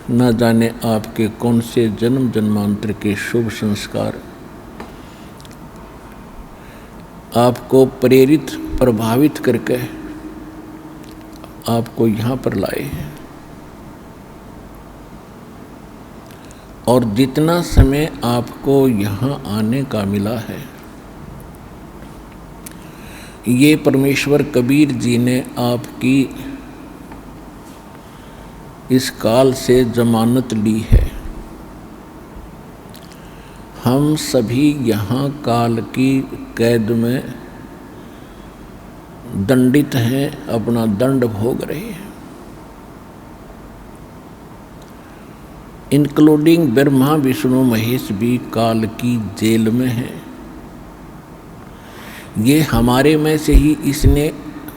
न जाने आपके कौन से जन्म जन्मांतर के शुभ संस्कार आपको प्रेरित प्रभावित करके आपको यहाँ पर लाए हैं। और जितना समय आपको यहाँ आने का मिला है, ये परमेश्वर कबीर जी ने आपकी इस काल से जमानत ली है। हम सभी यहाँ काल की कैद में दंडित हैं, अपना दंड भोग रहे हैं, इंक्लूडिंग ब्रह्मा विष्णु महेश भी काल की जेल में हैं। ये हमारे में से ही इसने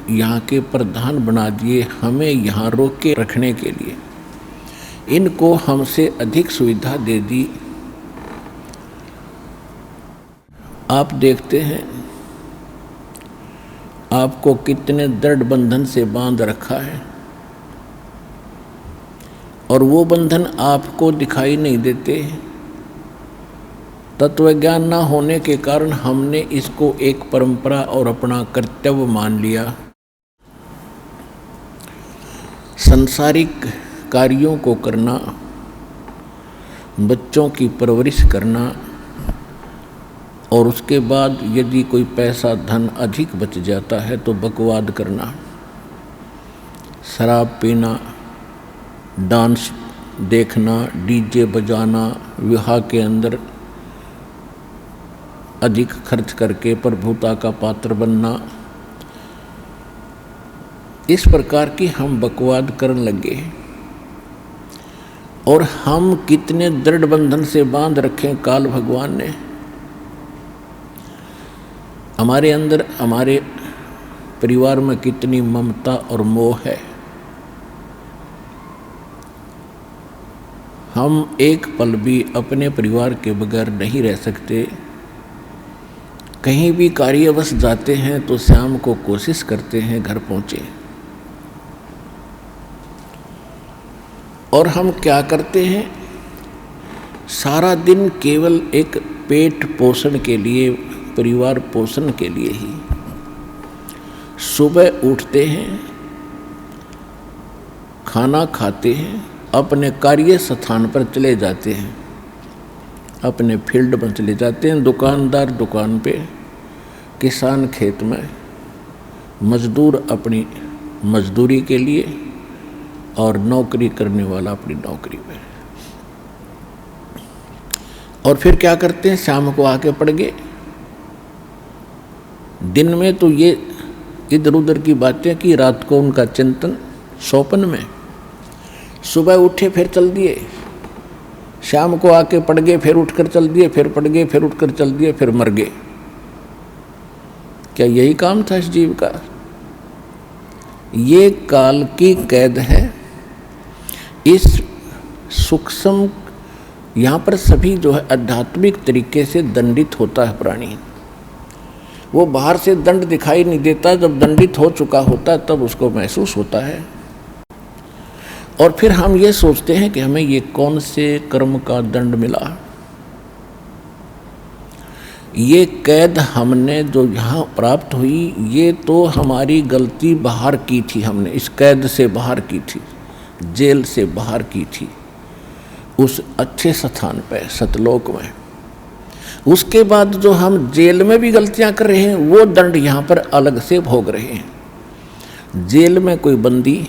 यहाँ के प्रधान बना दिए, हमें यहाँ रोक के रखने के लिए। इनको हमसे अधिक सुविधा दे दी। आप देखते हैं आपको कितने दृढ़ बंधन से बांध रखा है, और वो बंधन आपको दिखाई नहीं देते। तत्व ज्ञान न होने के कारण हमने इसको एक परंपरा और अपना कर्तव्य मान लिया। सांसारिक कार्यों को करना, बच्चों की परवरिश करना, और उसके बाद यदि कोई पैसा धन अधिक बच जाता है तो बकवाद करना, शराब पीना, डांस देखना, डीजे बजाना, विवाह के अंदर अधिक खर्च करके प्रभुता का पात्र बनना, इस प्रकार की हम बकवाद करने लगे। और हम कितने दृढ़ बंधन से बांध रखे काल भगवान ने। हमारे अंदर, हमारे परिवार में कितनी ममता और मोह है। हम एक पल भी अपने परिवार के बगैर नहीं रह सकते। कहीं भी कार्यवश जाते हैं तो शाम को कोशिश करते हैं घर पहुँचे। और हम क्या करते हैं, सारा दिन केवल एक पेट पोषण के लिए, परिवार पोषण के लिए ही सुबह उठते हैं, खाना खाते हैं, अपने कार्य स्थान पर चले जाते हैं, अपने फील्ड में चले जाते हैं, दुकानदार दुकान पे, किसान खेत में, मजदूर अपनी मजदूरी के लिए, और नौकरी करने वाला अपनी नौकरी में। और फिर क्या करते हैं, शाम को आके पड़ गए। दिन में तो ये इधर उधर की बातें की, रात को उनका चिंतन सौपन में। सुबह उठे फिर चल दिए, शाम को आके पड़ गए, फिर उठकर चल दिए, फिर पड़ गए, फिर उठकर चल दिए, फिर मर गए। क्या यही काम था इस जीव का? ये काल की कैद है। इस सूक्ष्म, यहाँ पर सभी जो है आध्यात्मिक तरीके से दंडित होता है प्राणी। वो बाहर से दंड दिखाई नहीं देता, जब दंडित हो चुका होता है तब उसको महसूस होता है। और फिर हम ये सोचते हैं कि हमें ये कौन से कर्म का दंड मिला। ये कैद हमने जो यहाँ प्राप्त हुई, ये तो हमारी गलती बाहर की थी, हमने इस कैद से बाहर की थी, जेल से बाहर की थी, उस अच्छे स्थान पे सतलोक में। उसके बाद जो हम जेल में भी गलतियां कर रहे हैं, वो दंड यहाँ पर अलग से भोग रहे हैं। जेल में कोई बंदी,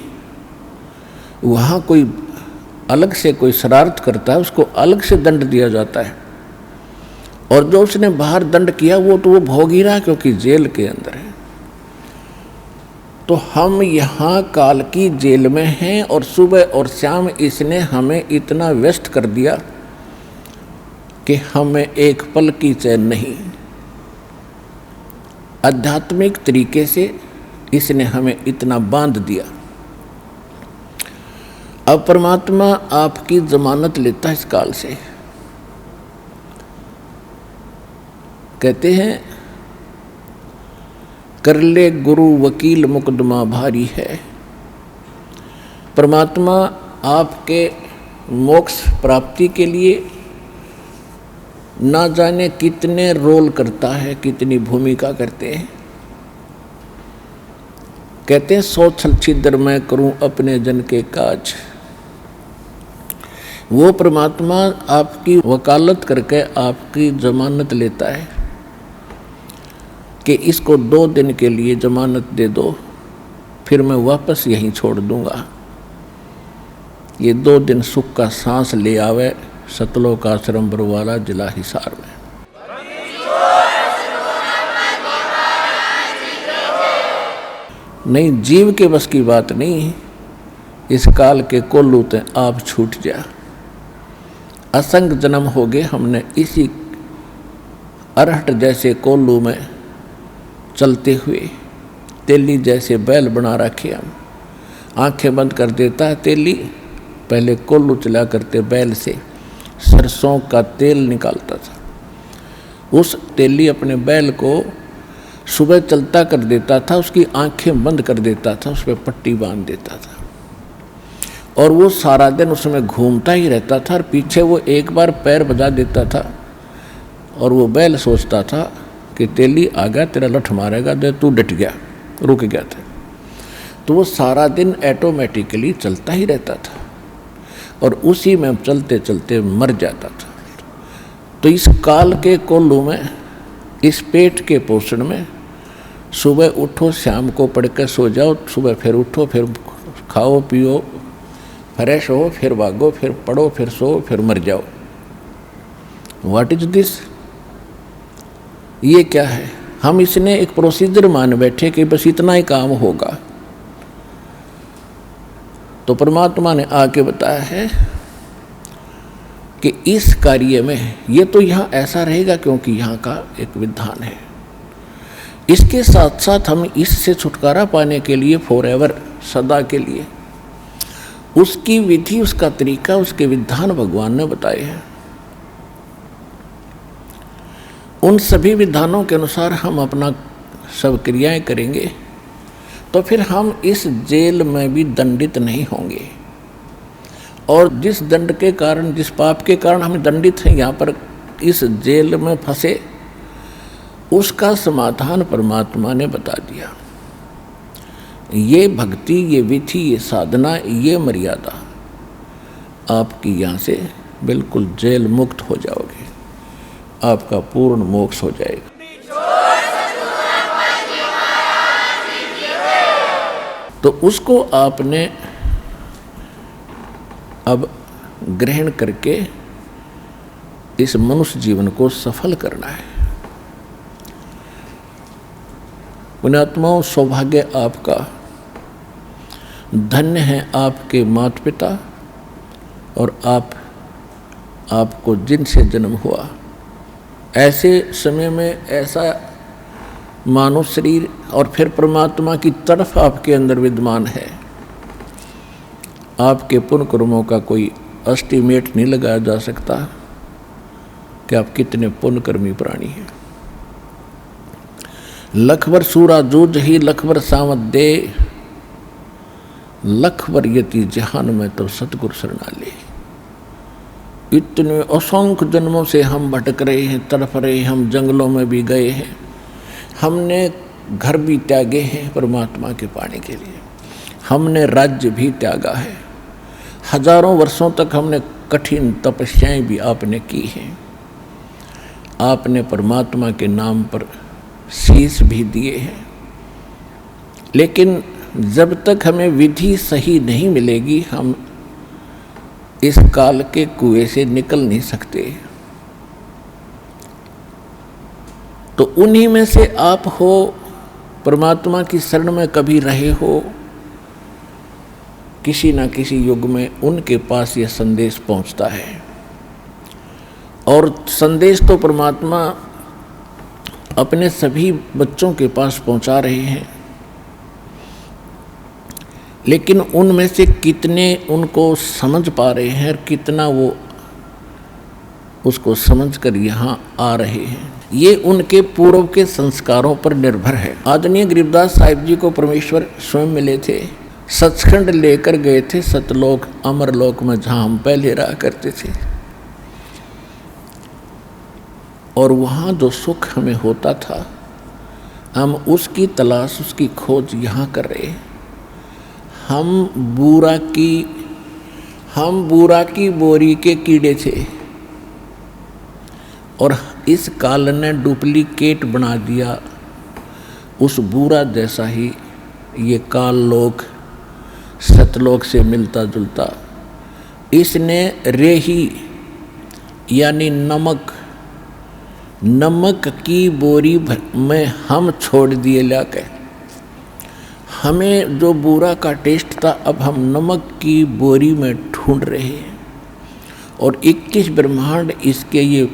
वहाँ कोई अलग से कोई शरारत करता है, उसको अलग से दंड दिया जाता है। और जो उसने बाहर दंड किया वो तो वो भोग ही रहा, क्योंकि जेल के अंदर है। तो हम यहाँ काल की जेल में हैं, और सुबह और शाम इसने हमें इतना व्यस्त कर दिया कि हमें एक पल की चैन नहीं। आध्यात्मिक तरीके से इसने हमें इतना बांध दिया। अब परमात्मा आपकी जमानत लेता है इस काल से। कहते हैं, कर ले गुरु वकील मुकदमा भारी है। परमात्मा आपके मोक्ष प्राप्ति के लिए ना जाने कितने रोल करता है, कितनी भूमिका करते हैं। कहते हैं 100 छल छिद्र मैं करूं अपने जन के काज। वो परमात्मा आपकी वकालत करके आपकी जमानत लेता है कि इसको 2 दिन के लिए जमानत दे दो, फिर मैं वापस यहीं छोड़ दूंगा। ये 2 दिन सुख का सांस ले आवे सतलोक आश्रम बरवाला जिला हिसार में। नहीं, जीव के बस की बात नहीं। इस काल के कोल्लू ते आप छूट जा। असंग जन्म हो गए हमने इसी अरहट जैसे कोल्लू में चलते हुए। तेली जैसे बैल बना रखे हम। आंखें बंद कर देता है तेली, पहले कोल्लू चला करते बैल से सरसों का तेल निकालता था। उस तेली अपने बैल को सुबह चलता कर देता था, उसकी आंखें बंद कर देता था, उस पर पट्टी बांध देता था और वो सारा दिन उसमें घूमता ही रहता था। और पीछे वो एक बार पैर बजा देता था और वो बैल सोचता था कि तेली आ गया, तेरा लठ मारेगा, दे तू डट गया, रुक गया था। तो वो सारा दिन ऑटोमेटिकली चलता ही रहता था और उसी में चलते चलते मर जाता था। तो इस काल के कोल्लू में, इस पेट के पोषण में, सुबह उठो शाम को पढ़ के सो जाओ, सुबह फिर उठो, फिर खाओ पियो, फ्रेश हो, फिर भागो, फिर पढ़ो, फिर सो, फिर मर जाओ। What is this? ये क्या है? हम इसने एक प्रोसीजर मान बैठे कि बस इतना ही काम होगा। तो परमात्मा ने आके बताया है कि इस कार्य में ये तो यहाँ ऐसा रहेगा क्योंकि यहाँ का एक विधान है। इसके साथ साथ हम इससे छुटकारा पाने के लिए फॉरएवर, सदा के लिए, उसकी विधि, उसका तरीका, उसके विधान भगवान ने बताए हैं। उन सभी विधानों के अनुसार हम अपना सब क्रियाएं करेंगे तो फिर हम इस जेल में भी दंडित नहीं होंगे। और जिस दंड के कारण, जिस पाप के कारण हम दंडित हैं, यहाँ पर इस जेल में फंसे, उसका समाधान परमात्मा ने बता दिया। ये भक्ति, ये विधि, ये साधना, ये मर्यादा, आपकी यहाँ से बिल्कुल जेल मुक्त हो जाओगे, आपका पूर्ण मोक्ष हो जाएगा। तो उसको आपने अब ग्रहण करके इस मनुष्य जीवन को सफल करना है। पुण्यात्माओं, सौभाग्य आपका, धन्य है आपके माता पिता और आपको जिनसे जन्म हुआ। ऐसे समय में ऐसा मानव शरीर और फिर परमात्मा की तरफ आपके अंदर विद्यमान है। आपके पुण्य कर्मों का कोई एस्टीमेट नहीं लगाया जा सकता कि आप कितने पुण्यकर्मी प्राणी हैं। लखबर सूरा जूझ ही लखबर सावत दे, लखबर यति जहान में तो सतगुरु शरणाले। इतने असंख्य जन्मों से हम भटक रहे हैं, तड़प रहे हैं, हम जंगलों में भी गए हैं, हमने घर भी त्यागे हैं परमात्मा के पाने के लिए, हमने राज्य भी त्यागा है, हजारों वर्षों तक हमने कठिन तपस्याएं भी आपने की हैं, आपने परमात्मा के नाम पर शीश भी दिए हैं। लेकिन जब तक हमें विधि सही नहीं मिलेगी, हम इस काल के कुएं से निकल नहीं सकते। तो उन्हीं में से आप हो, परमात्मा की शरण में कभी रहे हो, किसी न किसी युग में उनके पास यह संदेश पहुंचता है। और संदेश तो परमात्मा अपने सभी बच्चों के पास पहुंचा रहे हैं, लेकिन उनमें से कितने उनको समझ पा रहे हैं और कितना वो उसको समझकर यहाँ आ रहे हैं, ये उनके पूर्व के संस्कारों पर निर्भर है। आदरणीय गरीबदास साहिब जी को परमेश्वर स्वयं मिले थे सचखंड लेकर गए थे, सतलोक अमरलोक में जहाँ हम पहले रहा करते थे। और वहाँ जो सुख हमें होता था, हम उसकी तलाश, उसकी खोज यहाँ कर रहे हैं। हम बूरा की बोरी के कीड़े थे और इस काल ने डुप्लीकेट बना दिया उस बूरा जैसा ही ये काल लोक सतलोक से मिलता जुलता। इसने रेही यानी नमक की बोरी में हम छोड़ दिए लाके। हमें जो बूरा का टेस्ट था, अब हम नमक की बोरी में ढूंढ रहे हैं। और 21 ब्रह्मांड इसके, ये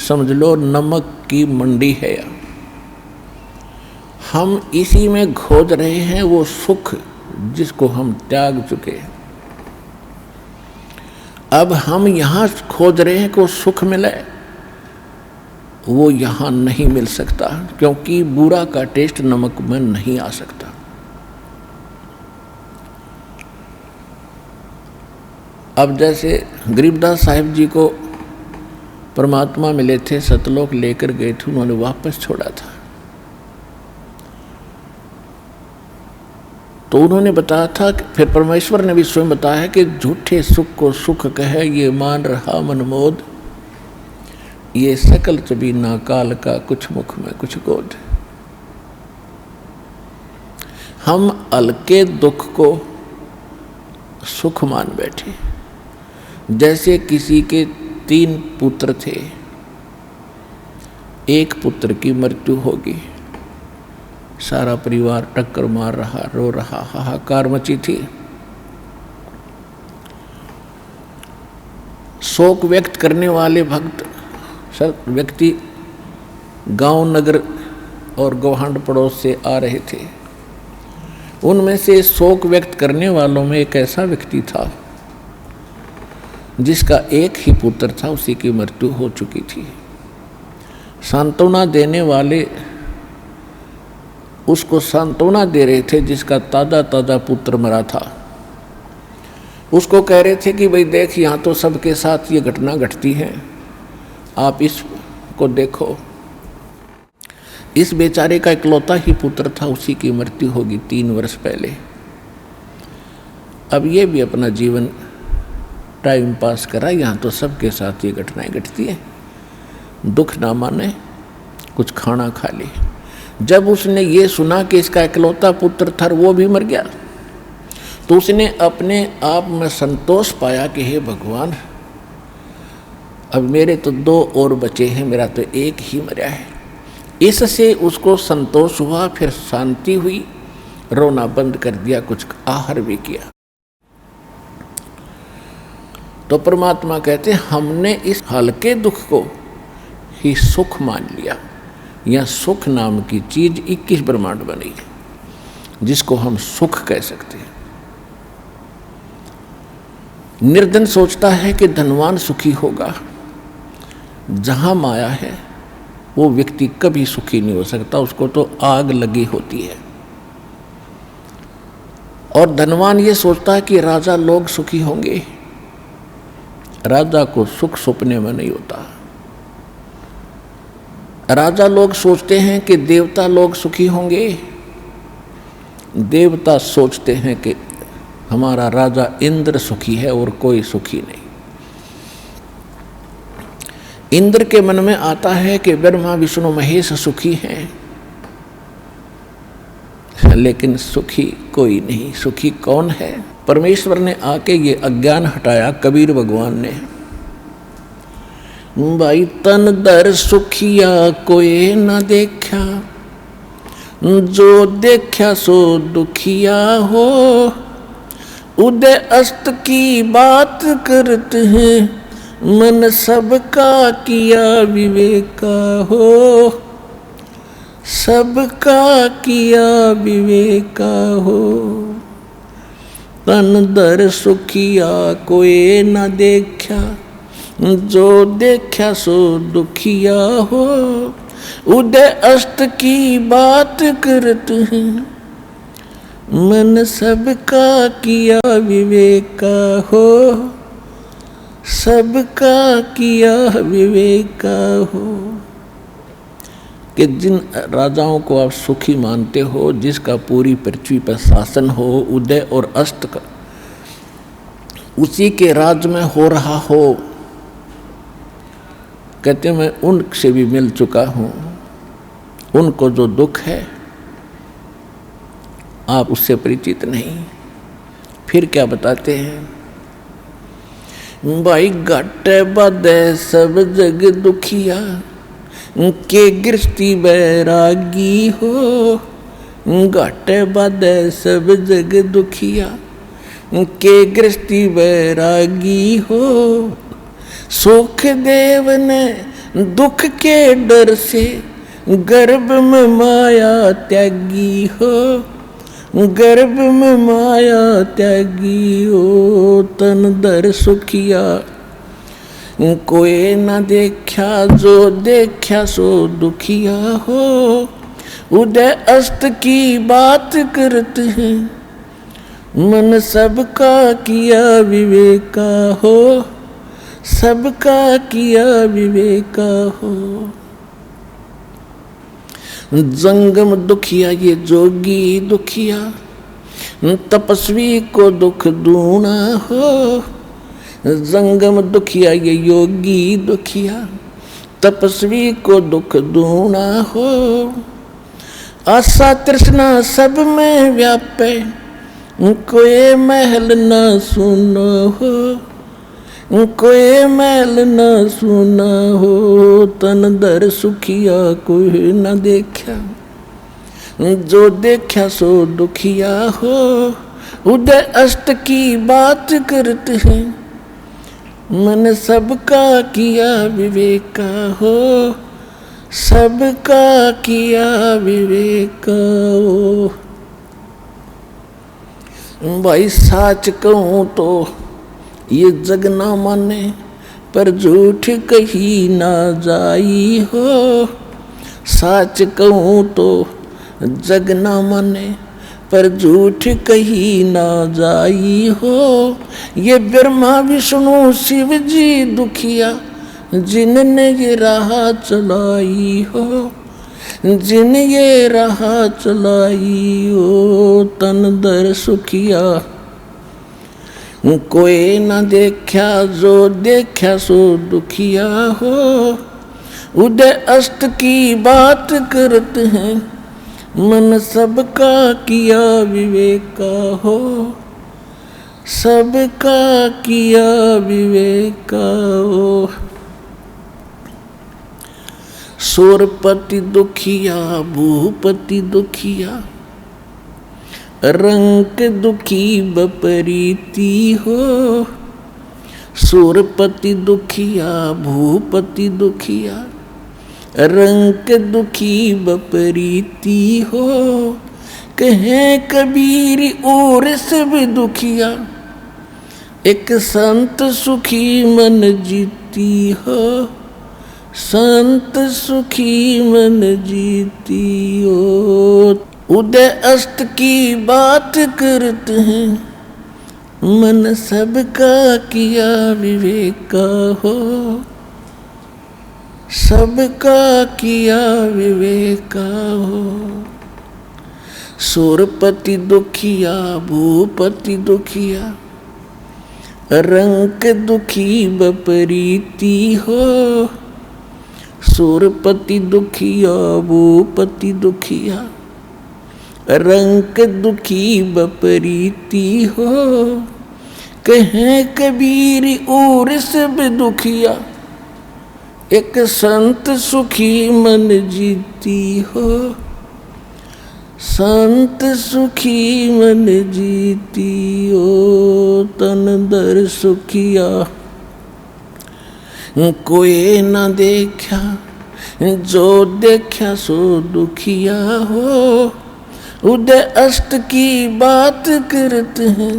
समझ लो नमक की मंडी है। हम इसी में खोज रहे हैं वो सुख जिसको हम त्याग चुके हैं। अब हम यहाँ खोज रहे हैं कि वो सुख मिले, वो यहाँ नहीं मिल सकता, क्योंकि बुरा का टेस्ट नमक में नहीं आ सकता। अब जैसे गरीबदास साहिब जी को परमात्मा मिले थे, सतलोक लेकर गए थे, उन्होंने वापस छोड़ा था। तो उन्होंने बताया था कि फिर परमेश्वर ने भी स्वयं बताया कि झूठे सुख को सुख कहे ये मान रहा मनमोद, ये सकल चबी ना काल का कुछ मुख में कुछ गोद। हम हल्के दुख को सुख मान बैठे। जैसे किसी के 3 पुत्र थे, एक पुत्र की मृत्यु होगी, सारा परिवार टक्कर मार रहा, रो रहा, हाहाकार मची थी। शोक व्यक्त करने वाले व्यक्ति गांव नगर और गौहांड पड़ोस से आ रहे थे। उनमें से शोक व्यक्त करने वालों में एक ऐसा व्यक्ति था जिसका एक ही पुत्र था, उसी की मृत्यु हो चुकी थी। सांत्वना देने वाले उसको सांत्वना दे रहे थे जिसका ताजा पुत्र मरा था। उसको कह रहे थे कि भाई देख, यहाँ तो सबके साथ ये घटना घटती है, आप इसको देखो। इस बेचारे का इकलौता ही पुत्र था, उसी की मृत्यु होगी 3 वर्ष पहले। अब ये भी अपना जीवन टाइम पास करा, यहाँ तो सबके साथ ये घटनाएं घटती हैं, दुख ना माने, कुछ खाना खा ले। जब उसने ये सुना कि इसका इकलौता पुत्र था वो भी मर गया, तो उसने अपने आप में संतोष पाया कि हे भगवान, अब मेरे तो 2 और बचे हैं, मेरा तो एक ही मरा है। इससे उसको संतोष हुआ, फिर शांति हुई, रोना बंद कर दिया, कुछ आहार भी किया। तो परमात्मा कहते हमने इस हल्के दुख को ही सुख मान लिया। यह सुख नाम की चीज 21 ब्रह्मांड बनी है जिसको हम सुख कह सकते हैं। निर्धन सोचता है कि धनवान सुखी होगा। जहां माया है वो व्यक्ति कभी सुखी नहीं हो सकता, उसको तो आग लगी होती है। और धनवान ये सोचता है कि राजा लोग सुखी होंगे। राजा को सुख सपने में नहीं होता। राजा लोग सोचते हैं कि देवता लोग सुखी होंगे। देवता सोचते हैं कि हमारा राजा इंद्र सुखी है और कोई सुखी नहीं। इंद्र के मन में आता है कि ब्रह्मा विष्णु महेश सुखी हैं, लेकिन सुखी कोई नहीं। सुखी कौन है? परमेश्वर ने आके ये अज्ञान हटाया, कबीर भगवान ने। भाई तन दर सुखिया कोई न देखा, जो देखा सो दुखिया हो। उदय अस्त की बात करते हैं, मन सबका किया विवेका हो। सबका किया विवेका हो। तन दर सुखिया कोई न देखा, जो देखा सो दुखिया हो। उदय अस्त की बात करते हैं, मन सबका किया विवेका हो, सबका किया विवेका हो। कि जिन राजाओं को आप सुखी मानते हो, जिसका पूरी पृथ्वी पर शासन हो, उदय और अस्त का उसी के राज में हो रहा हो, कहते मैं उनसे भी मिल चुका हूँ, उनको जो दुख है आप उससे परिचित नहीं। फिर क्या बताते हैं, भाई घाटे बाधे सब जग दुखिया, के गृहस्थी बैरागी हो। घाटे बाधे सब जग दुखिया, के गृहस्थी बैरागी हो। सुख देव ने दुख के डर से, गर्भ में माया त्यागी हो। गर्भ में माया त्यागी हो, तन दर सुखिया। कोई न देखा जो देखा सो दुखिया हो। उदय अस्त की बात करते हैं, मन सबका किया विवेका हो, सबका किया विवेका हो। जंगम दुखिया ये जोगी दुखिया, तपस्वी को दुख दूना हो। जंगम दुखिया ये योगी दुखिया, तपस्वी को दुख दूना हो। आशा तृष्णा सब में व्यापे, कोई महल न सुनो हो। कोई महल न सुना हो, तन दर सुखिया कोई न देखा। जो देखा सो दुखिया हो। उदय अस्त की बात करते हैं, मन सबका किया विवेका हो, सबका किया विवेका हो। भाई साच कहूँ तो ये जग ना माने, पर झूठ कही ना जाई हो। साच कहूँ तो जग ना माने, पर झूठ कही ना जाई हो। ये ब्रह्मा विष्णु शिव जी दुखिया, जिनने ये राह चलाई हो। जिन ये राह चलाई हो, तन दर सुखिया। कोई न देखा जो देखा सो दुखिया हो। उदय अस्त की बात करते हैं, मन सबका किया विवेका हो, सबका किया विवेका हो। सूरपति दुखिया भूपति दुखिया, रंक दुखी बपरीती हो। सूरपति दुखिया भूपति दुखिया, रंक दुखी बपरीती हो। कहें कबीर और सब दुखिया, एक संत सुखी मन जीती हो। संत सुखी मन जीती हो। उदय अस्त की बात करते हैं, मन सबका किया विवेका हो, सबका किया विवेका हो। सूरपति दुखिया भूपति दुखिया, रंक दुखी बपरीती हो। सूरपति दुखिया भूपति दुखिया, रंक दुखी बपरीती हो। कहें कबीर और सब दुखिया, एक संत सुखी मन जीती हो। संत सुखी मन जीती हो, तन दर सुखिया। कोई न देखा जो देखा सो दुखिया हो। उदय अस्त की बात करते हैं,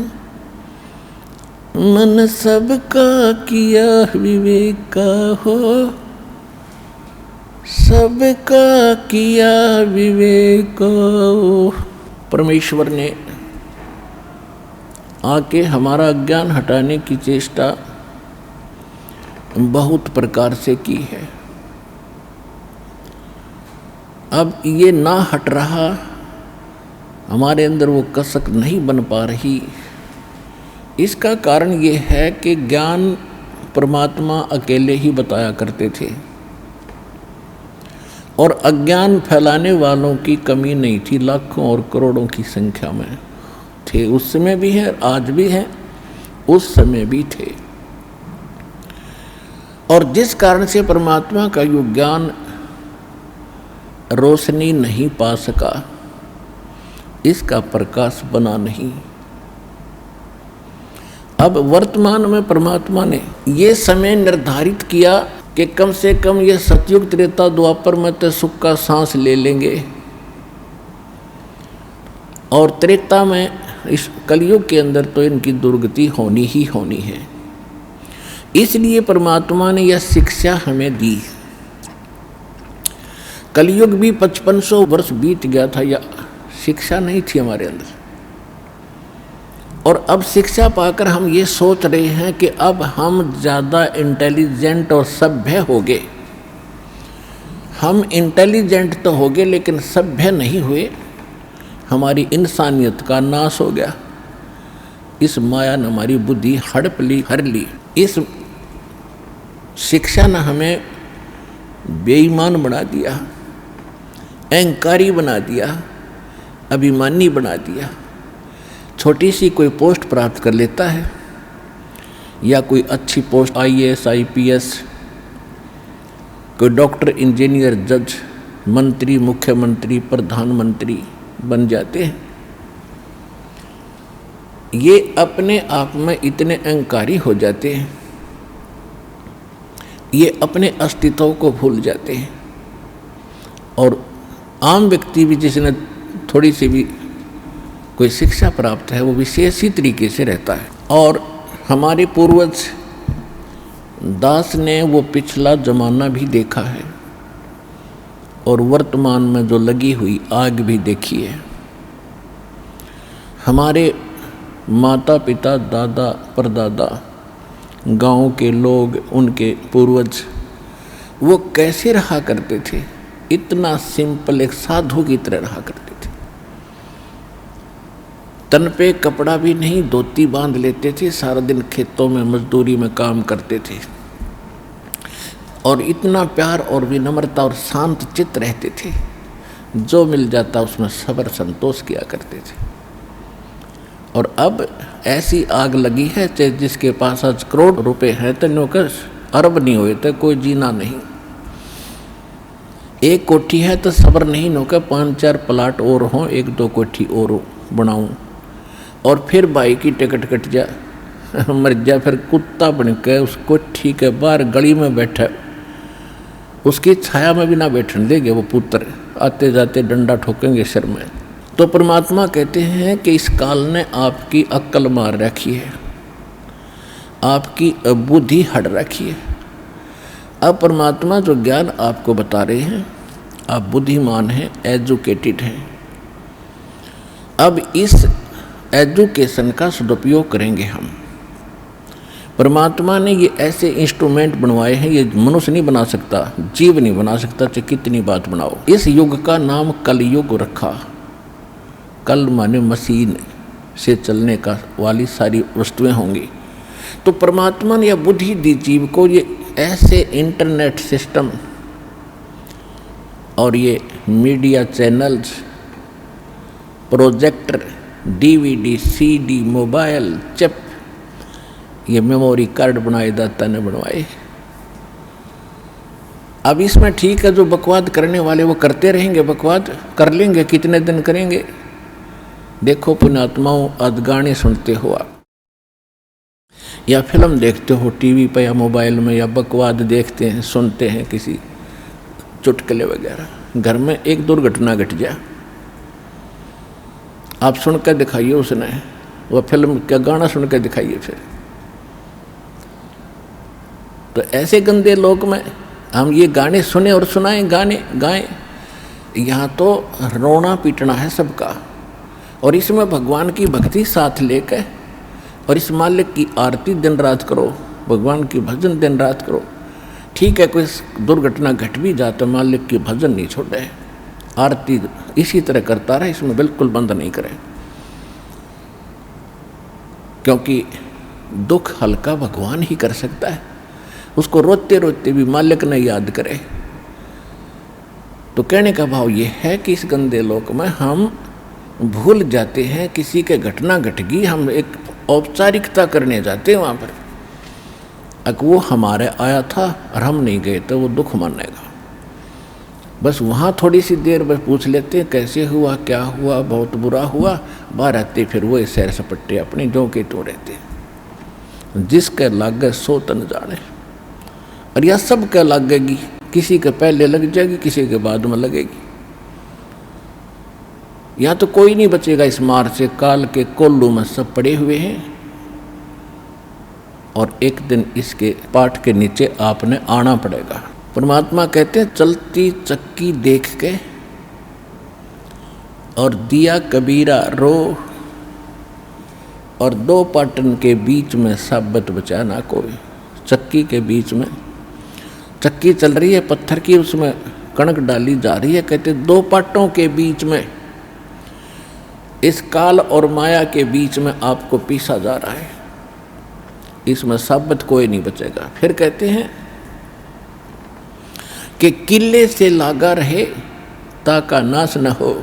मन सबका किया विवेका हो, सबका किया विवेका हो। परमेश्वर ने आके हमारा अज्ञान हटाने की चेष्टा बहुत प्रकार से की है। अब ये ना हट रहा, हमारे अंदर वो कसक नहीं बन पा रही। इसका कारण ये है कि ज्ञान परमात्मा अकेले ही बताया करते थे और अज्ञान फैलाने वालों की कमी नहीं थी, लाखों और करोड़ों की संख्या में थे। उस समय भी है, आज भी हैं, उस समय भी थे। और जिस कारण से परमात्मा का यो ज्ञान रोशनी नहीं पा सका, इसका प्रकाश बना नहीं। अब वर्तमान में परमात्मा ने ये समय निर्धारित किया कि कम से कम ये सतयुग त्रेता द्वापर में तो सुख का सांस ले लेंगे और त्रेता में इस कलयुग के अंदर तो इनकी दुर्गति होनी ही होनी है। इसलिए परमात्मा ने यह शिक्षा हमें दी। कलयुग भी 5500 वर्ष बीत गया था, या शिक्षा नहीं थी हमारे अंदर। और अब शिक्षा पाकर हम ये सोच रहे हैं कि अब हम ज़्यादा इंटेलिजेंट और सभ्य हो गए। हम इंटेलिजेंट तो हो गए लेकिन सभ्य नहीं हुए। हमारी इंसानियत का नाश हो गया। इस माया ने हमारी बुद्धि हड़प ली, हर ली। इस शिक्षा ने हमें बेईमान बना दिया, अहंकारी बना दिया, अभिमानी बना दिया। छोटी सी कोई पोस्ट प्राप्त कर लेता है या कोई अच्छी पोस्ट IAS IPS, कोई डॉक्टर, इंजीनियर, जज, मंत्री, मुख्यमंत्री, प्रधानमंत्री बन जाते हैं। ये अपने आप में इतने अहंकारी हो जाते हैं, ये अपने अस्तित्व को भूल जाते हैं। और आम व्यक्ति भी जिसने थोड़ी सी भी कोई शिक्षा प्राप्त है, वो विशेष ही तरीके से रहता है। और हमारे पूर्वज दास ने वो पिछला जमाना भी देखा है और वर्तमान में जो लगी हुई आग भी देखी है। हमारे माता पिता, दादा, परदादा, गांव के लोग, उनके पूर्वज, वो कैसे रहा करते थे? इतना सिंपल, एक साधु की तरह रहा करते थे। तन पे कपड़ा भी नहीं, धोती बांध लेते थे, सारा दिन खेतों में मजदूरी में काम करते थे और इतना प्यार और विनम्रता और शांत चित्त रहते थे। जो मिल जाता उसमें सब्र संतोष किया करते थे। और अब ऐसी आग लगी है, चाहे जिसके पास आज करोड़ रुपए हैं तो नौकर अरब नहीं हुए तो कोई जीना नहीं। एक कोठी है तो सब्र नहीं नौकर 5-4 प्लाट और हों, 1-2 कोठी और बनाऊं, और फिर भाई की टिकट कट जा, मर जा, फिर कुत्ता बन के उस कोठी के बाहर गली में बैठा, उसकी छाया में भी ना बैठने देंगे वो पुत्र, आते जाते डंडा ठोकेंगे सिर में। तो परमात्मा कहते हैं कि इस काल ने आपकी अक्ल मार रखी है, आपकी बुद्धि हट रखी है। अब परमात्मा जो ज्ञान आपको बता रहे हैं, आप बुद्धिमान हैं, एजुकेटेड हैं। अब इस एजुकेशन का सदुपयोग करेंगे हम। परमात्मा ने ये ऐसे इंस्ट्रूमेंट बनवाए हैं, ये मनुष्य नहीं बना सकता, जीव नहीं बना सकता, चाहे कितनी बात बनाओ। इस युग का नाम कलयुग रखा। कल माने मशीन से चलने का वाली सारी वस्तुएं होंगी। तो परमात्मा ने यह बुद्धि दी जीव को, ये ऐसे इंटरनेट सिस्टम और ये media channels, projector, DVD, CD, mobile, chip, ये मेमोरी कार्ड बनाए दाता ने बनवाए। अब इसमें ठीक है, जो बकवाद करने वाले वो करते रहेंगे, बकवाद कर लेंगे, कितने दिन करेंगे। देखो पुण्यात्माओं, आज गाने सुनते हो आप या फिल्म देखते हो टीवी पर या मोबाइल में, या बकवाद देखते हैं, सुनते हैं किसी चुटकुले वगैरह, घर में एक दुर्घटना घट जाए, आप सुन कर दिखाइए उसने, वह फिल्म का गाना सुन कर दिखाइए। फिर तो ऐसे गंदे लोक में हम ये गाने सुने और सुनाएं, गाने गाएं, यहाँ तो रोना पीटना है सबका। और इसमें भगवान की भक्ति साथ लेकर और इस मालिक की आरती दिन रात करो, भगवान की भजन दिन रात करो। ठीक है, कोई दुर्घटना घट भी जाए तो मालिक की भजन नहीं छोड़े, आरती इसी तरह करता रहे, इसमें बिल्कुल बंद नहीं करे। क्योंकि दुख हल्का भगवान ही कर सकता है, उसको रोते रोते भी मालिक ने याद करे। तो कहने का भाव ये है कि इस गंदे लोक में हम भूल जाते हैं, किसी के घटना घट गई, हम एक औपचारिकता करने जाते हैं वहाँ पर। अगर वो हमारे आया था और हम नहीं गए तो वो दुख मानेगा। बस वहाँ थोड़ी सी देर बस पूछ लेते हैं कैसे हुआ, क्या हुआ, बहुत बुरा हुआ, बाहर आते फिर वो सैर सपट्टे अपने जो के तो रहते। जिसके लागे सो तन जाने, और यह सब के लगेगी, किसी के पहले लग जाएगी, किसी के बाद में लगेगी। यहाँ तो कोई नहीं बचेगा इस मार से, काल के कोल्लू में सब पड़े हुए हैं। और एक दिन इसके पाठ के नीचे आपने आना पड़ेगा। परमात्मा कहते हैं चलती चक्की देख के और दिया कबीरा रो, और दो पाटन के बीच में साबत बचा ना कोई। चक्की के बीच में चक्की चल रही है पत्थर की, उसमें कणक डाली जा रही है। कहते दो पाटों के बीच में, इस काल और माया के बीच में आपको पीसा जा रहा है, इसमें साबत कोई नहीं बचेगा। फिर कहते हैं कि किले से लागा रहे ताका नाश न हो।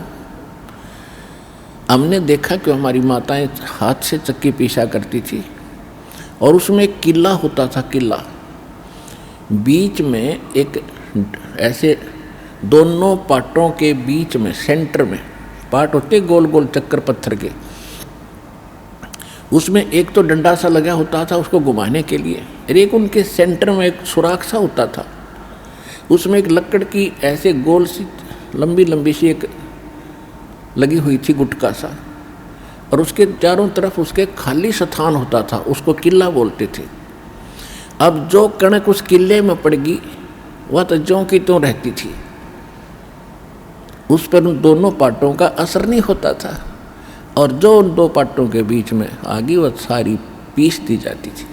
हमने देखा कि हमारी माताएं हाथ से चक्की पीसा करती थी और उसमें एक किला होता था। किला बीच में एक ऐसे दोनों पाटों के बीच में सेंटर में पाट होते गोल गोल चक्कर पत्थर के, उसमें एक तो डंडा सा लगा होता था उसको घुमाने के लिए, और एक उनके सेंटर में एक सुराख सा होता था, उसमें एक लकड़ की ऐसे गोल सी लंबी लंबी सी एक लगी हुई थी गुटका सा, और उसके चारों तरफ उसके खाली स्थान होता था, उसको किला बोलते थे। अब जो कणक उस किले में पड़ गई वह तो ज्यों की त्यों रहती थी, उस पर उन दोनों पाटों का असर नहीं होता था, और जो उन दो पाटों के बीच में आ गई वह सारी पीस दी जाती थी।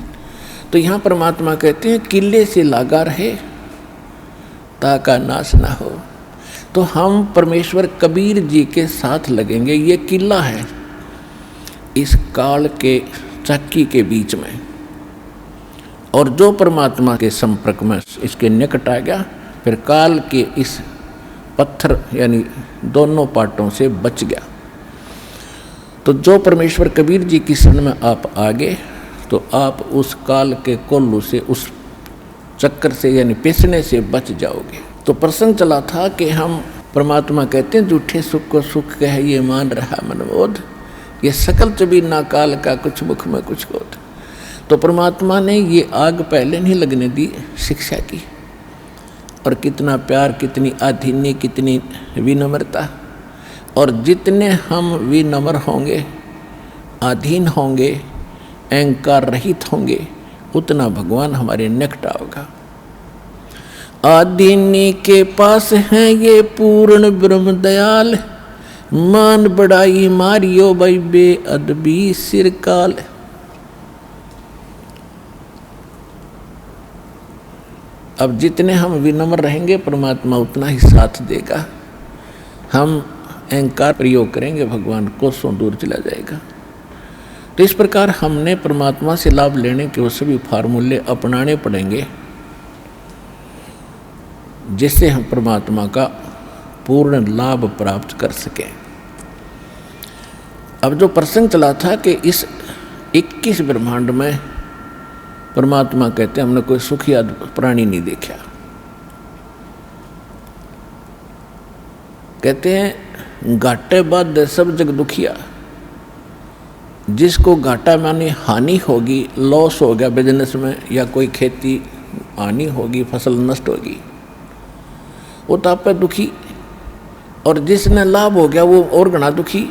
तो यहाँ परमात्मा कहते हैं किले से लागा रहे ताका नाश ना हो। तो हम परमेश्वर कबीर जी के साथ लगेंगे, ये किला है इस काल के चक्की के बीच में, और जो परमात्मा के संपर्क में इसके निकट आ गया फिर काल के इस पत्थर यानी दोनों पाटों से बच गया। तो जो परमेश्वर कबीर जी की शरण में आप आगे तो आप उस काल के कोल्लू से, उस चक्कर से यानी पिसने से बच जाओगे। तो प्रसंग चला था कि हम परमात्मा कहते हैं झूठे सुख को सुख कह ये मान रहा मनबोध, ये सकल चबी ना काल का कुछ मुख में कुछ क्रोध। तो परमात्मा ने ये आग पहले नहीं लगने दी शिक्षा की, और कितना प्यार, कितनी आधीन्य, कितनी विनम्रता। और जितने हम विनम्र होंगे, अधीन होंगे, अहंकार रहित होंगे, उतना भगवान हमारे निकट आओगा। आधीनी के पास है ये पूर्ण ब्रह्म दयाल, मान बड़ाई मारियो भाई बेअदबी सिरकाल। अब जितने हम विनम्र रहेंगे परमात्मा उतना ही साथ देगा। हम अहंकार प्रयोग करेंगे भगवान कोसों दूर चला जाएगा। तो इस प्रकार हमने परमात्मा से लाभ लेने के वो सभी फार्मूले अपनाने पड़ेंगे जिससे हम परमात्मा का पूर्ण लाभ प्राप्त कर सकें। अब जो प्रसंग चला था कि इस 21 ब्रह्मांड में परमात्मा कहते हैं हमने कोई सुखी प्राणी नहीं देखा। कहते हैं घाटे बाद सब जग दुखिया। जिसको घाटा माने हानि होगी, लॉस हो गया बिजनेस में, या कोई खेती हानि होगी, फसल नष्ट होगी, वो तो आप पे दुखी। और जिसने लाभ हो गया वो और घना दुखी।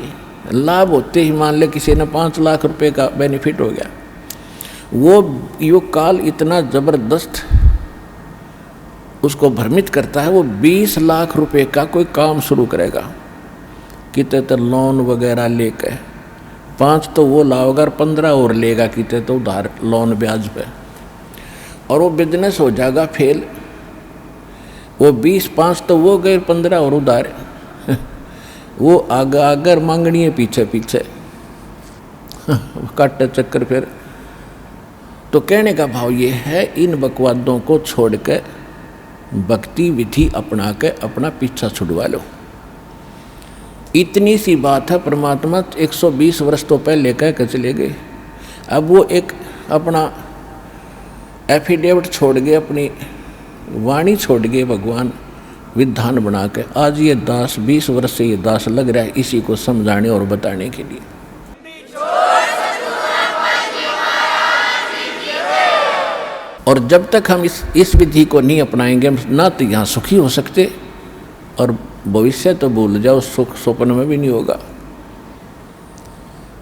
लाभ होते ही मान ले किसी ने 5 लाख रुपए का बेनिफिट हो गया, वो युग काल इतना जबरदस्त उसको भ्रमित करता है, वो 20 लाख रुपए का कोई काम शुरू करेगा, कितने तो लोन वगैरह लेकर 5 तो वो लाओगा और 15 और लेगा कितने तो उधार लोन ब्याज पे, और वो बिजनेस हो जाएगा फेल। वो 20-5 तो वो गए, 15 और उधार वो आगे आगे मांगनी है पीछे पीछे काटे चक्कर। फिर तो कहने का भाव ये है, इन बकवादों को छोड़ के भक्ति विधि अपना के अपना पीछा छुड़वा लो। इतनी सी बात है। परमात्मा 120 वर्ष तो पहले कह के चले गए। अब वो एक अपना एफिडेविट छोड़ गए, अपनी वाणी छोड़ गए भगवान विधान बना के। आज ये दास 20 वर्ष से ये दास लग रहा है इसी को समझाने और बताने के लिए। और जब तक हम इस विधि को नहीं अपनाएंगे, हम ना तो यहाँ सुखी हो सकते और भविष्य तो भूल जाओ, सुख स्वप्न में भी नहीं होगा।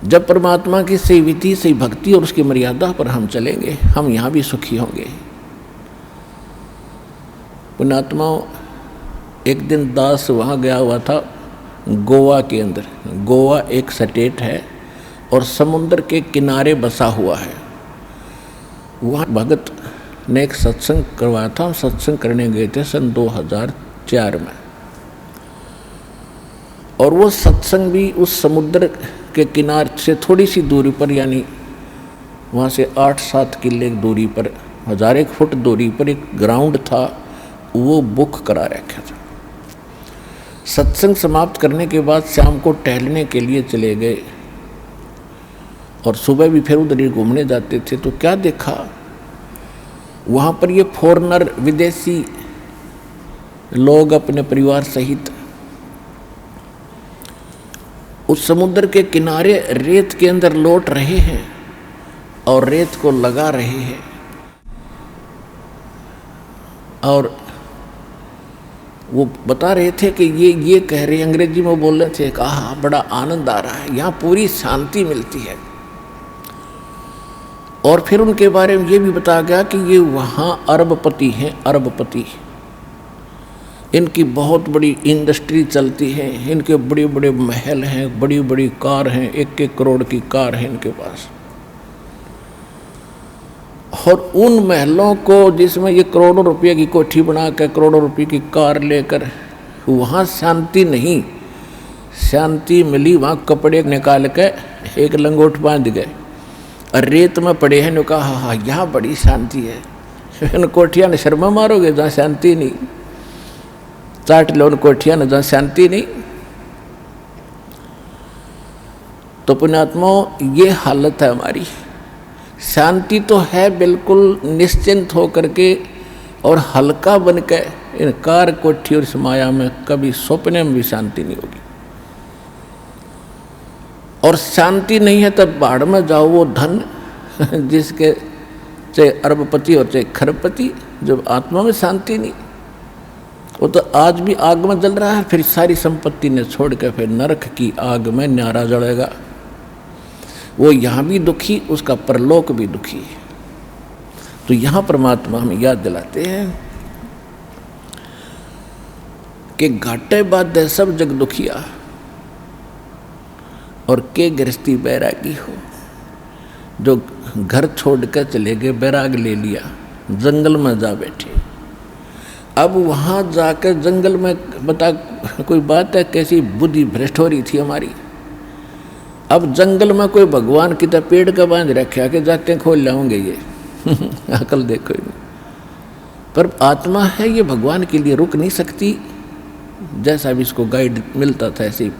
जब परमात्मा की सही विधि, सही भक्ति और उसकी मर्यादा पर हम चलेंगे, हम यहाँ भी सुखी होंगे। पुण्यात्माओं, एक दिन दास वहाँ गया हुआ था गोवा के अंदर। गोवा एक स्टेट है और समुद्र के किनारे बसा हुआ है। वहाँ भगत ने एक सत्संग करवाया था। हम सत्संग करने गए थे सन 2004 में, और वो सत्संग भी उस समुद्र के किनारे से थोड़ी सी दूरी पर, यानी वहाँ से 8-7 किले दूरी पर, 1000 फुट दूरी पर एक ग्राउंड था, वो बुक करा रखा था। सत्संग समाप्त करने के बाद शाम को टहलने के लिए चले गए और सुबह भी फिर उधर ही घूमने जाते थे। तो क्या देखा, वहाँ पर ये फॉरेनर, विदेशी लोग अपने परिवार सहित उस समुद्र के किनारे रेत के अंदर लौट रहे हैं और रेत को लगा रहे हैं। और वो बता रहे थे कि ये कह रहे, अंग्रेजी में बोल रहे थे, कहा बड़ा आनंद आ रहा है, यहाँ पूरी शांति मिलती है। और फिर उनके बारे में ये भी बताया गया कि ये वहाँ अरबपति हैं, अरबपति। इनकी बहुत बड़ी इंडस्ट्री चलती है, इनके बड़े बड़े महल हैं, बड़ी बड़ी कार हैं, 1-1 करोड़ की कार है इनके पास। और उन महलों को जिसमें ये करोड़ों रुपये की कोठी बना कर, करोड़ों रुपये की कार लेकर, वहाँ शांति नहीं, शांति मिली वहाँ कपड़े निकाल के एक लंगोट बांध गए और रेत में पड़े हैं। कहा हाँ यहाँ बड़ी शांति है। इन कोठियाँ ने शर्मा मारोगे जहाँ शांति नहीं, चाट लो उन कोठियाँ ने जहाँ शांति नहीं। तो पुण्यात्माओं, ये हालत है हमारी। शांति तो है बिल्कुल निश्चिंत होकर के और हल्का बन के, इन कार कोठी और इस माया में कभी सपने में भी शांति नहीं होगी। और शांति नहीं है तब बाढ़ में जाओ, वो धन जिसके चाहे अरबपति और चाहे खरबपति, जब आत्मा में शांति नहीं, वो तो आज भी आग में जल रहा है, फिर सारी संपत्ति ने छोड़ के फिर नरक की आग में न्यारा जलेगा। वो यहाँ भी दुखी, उसका परलोक भी दुखी है। तो यहाँ परमात्मा हमें याद दिलाते हैं कि घाटे बाधे सब जग दुखिया और के गृहस्थी बैरागी हो। जो घर छोड़ कर चले गए, बैराग ले लिया, जंगल में जा बैठे। अब वहाँ जाकर जंगल में बता कोई बात है, कैसी बुद्धि भ्रष्ट हो रही थी हमारी। अब जंगल में कोई भगवान की तरह पेड़ का बांध रखा कि जाते खोल लाऊंगे ये अकल देखो। पर आत्मा है, ये भगवान के लिए रुक नहीं सकती। जैसा भी इसको गाइड मिलता था ऐसे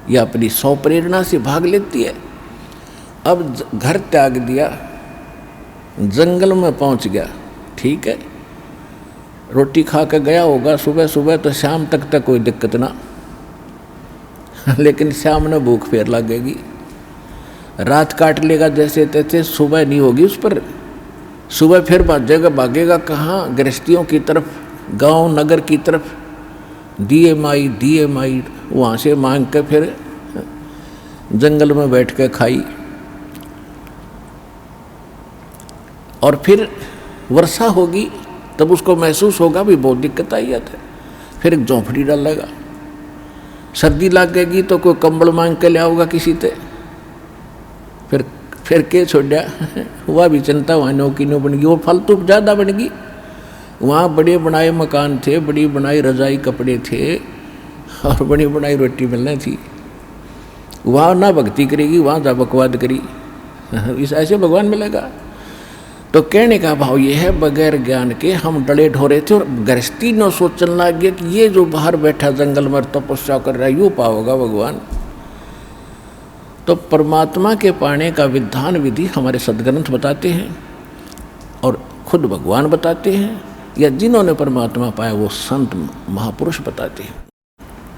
ये अपनी सौ प्रेरणा से भाग लेती है। अब घर त्याग दिया, जंगल में पहुंच गया, ठीक है, रोटी खा कर गया होगा सुबह सुबह, तो शाम तक कोई दिक्कत ना लेकिन शाम में भूख फेर लगेगी, रात काट लेगा जैसे तैसे, सुबह नहीं होगी उस पर। सुबह फिर भागेगा कहाँ, गृहस्थियों की तरफ, गांव नगर की तरफ, दिए माई वहाँ से मांग के फिर जंगल में बैठ के खाई। और फिर वर्षा होगी तब उसको महसूस होगा भी बहुत दिक्कत आई है, फिर एक झोंपड़ी डालेगा। सर्दी लग गएगी तो कोई कंबल मांग के ले आओगा किसी से, फिर के छोड़ा वह भी चिंता वहाँ नौकी नो बन गई, वो फालतू ज़्यादा बन गई। वहाँ बड़े बनाए मकान थे, बड़ी बनाई रजाई कपड़े थे और बड़ी बनाई रोटी मिलनी थी। वहाँ ना भक्ति करेगी, वहाँ जा बकवाद करी, इस ऐसे भगवान मिलेगा। तो कहने का भाव ये है, बगैर ज्ञान के हम डले ढोरे थे और गृहस्थी न सोचने लग गया कि ये जो बाहर बैठा जंगल में तपस्या कर रहा है यूँ पाओगा भगवान। तो परमात्मा के पाने का विधान विधि हमारे सदग्रंथ बताते हैं और खुद भगवान बताते हैं, या जिन्होंने परमात्मा पाया वो संत महापुरुष बताते हैं।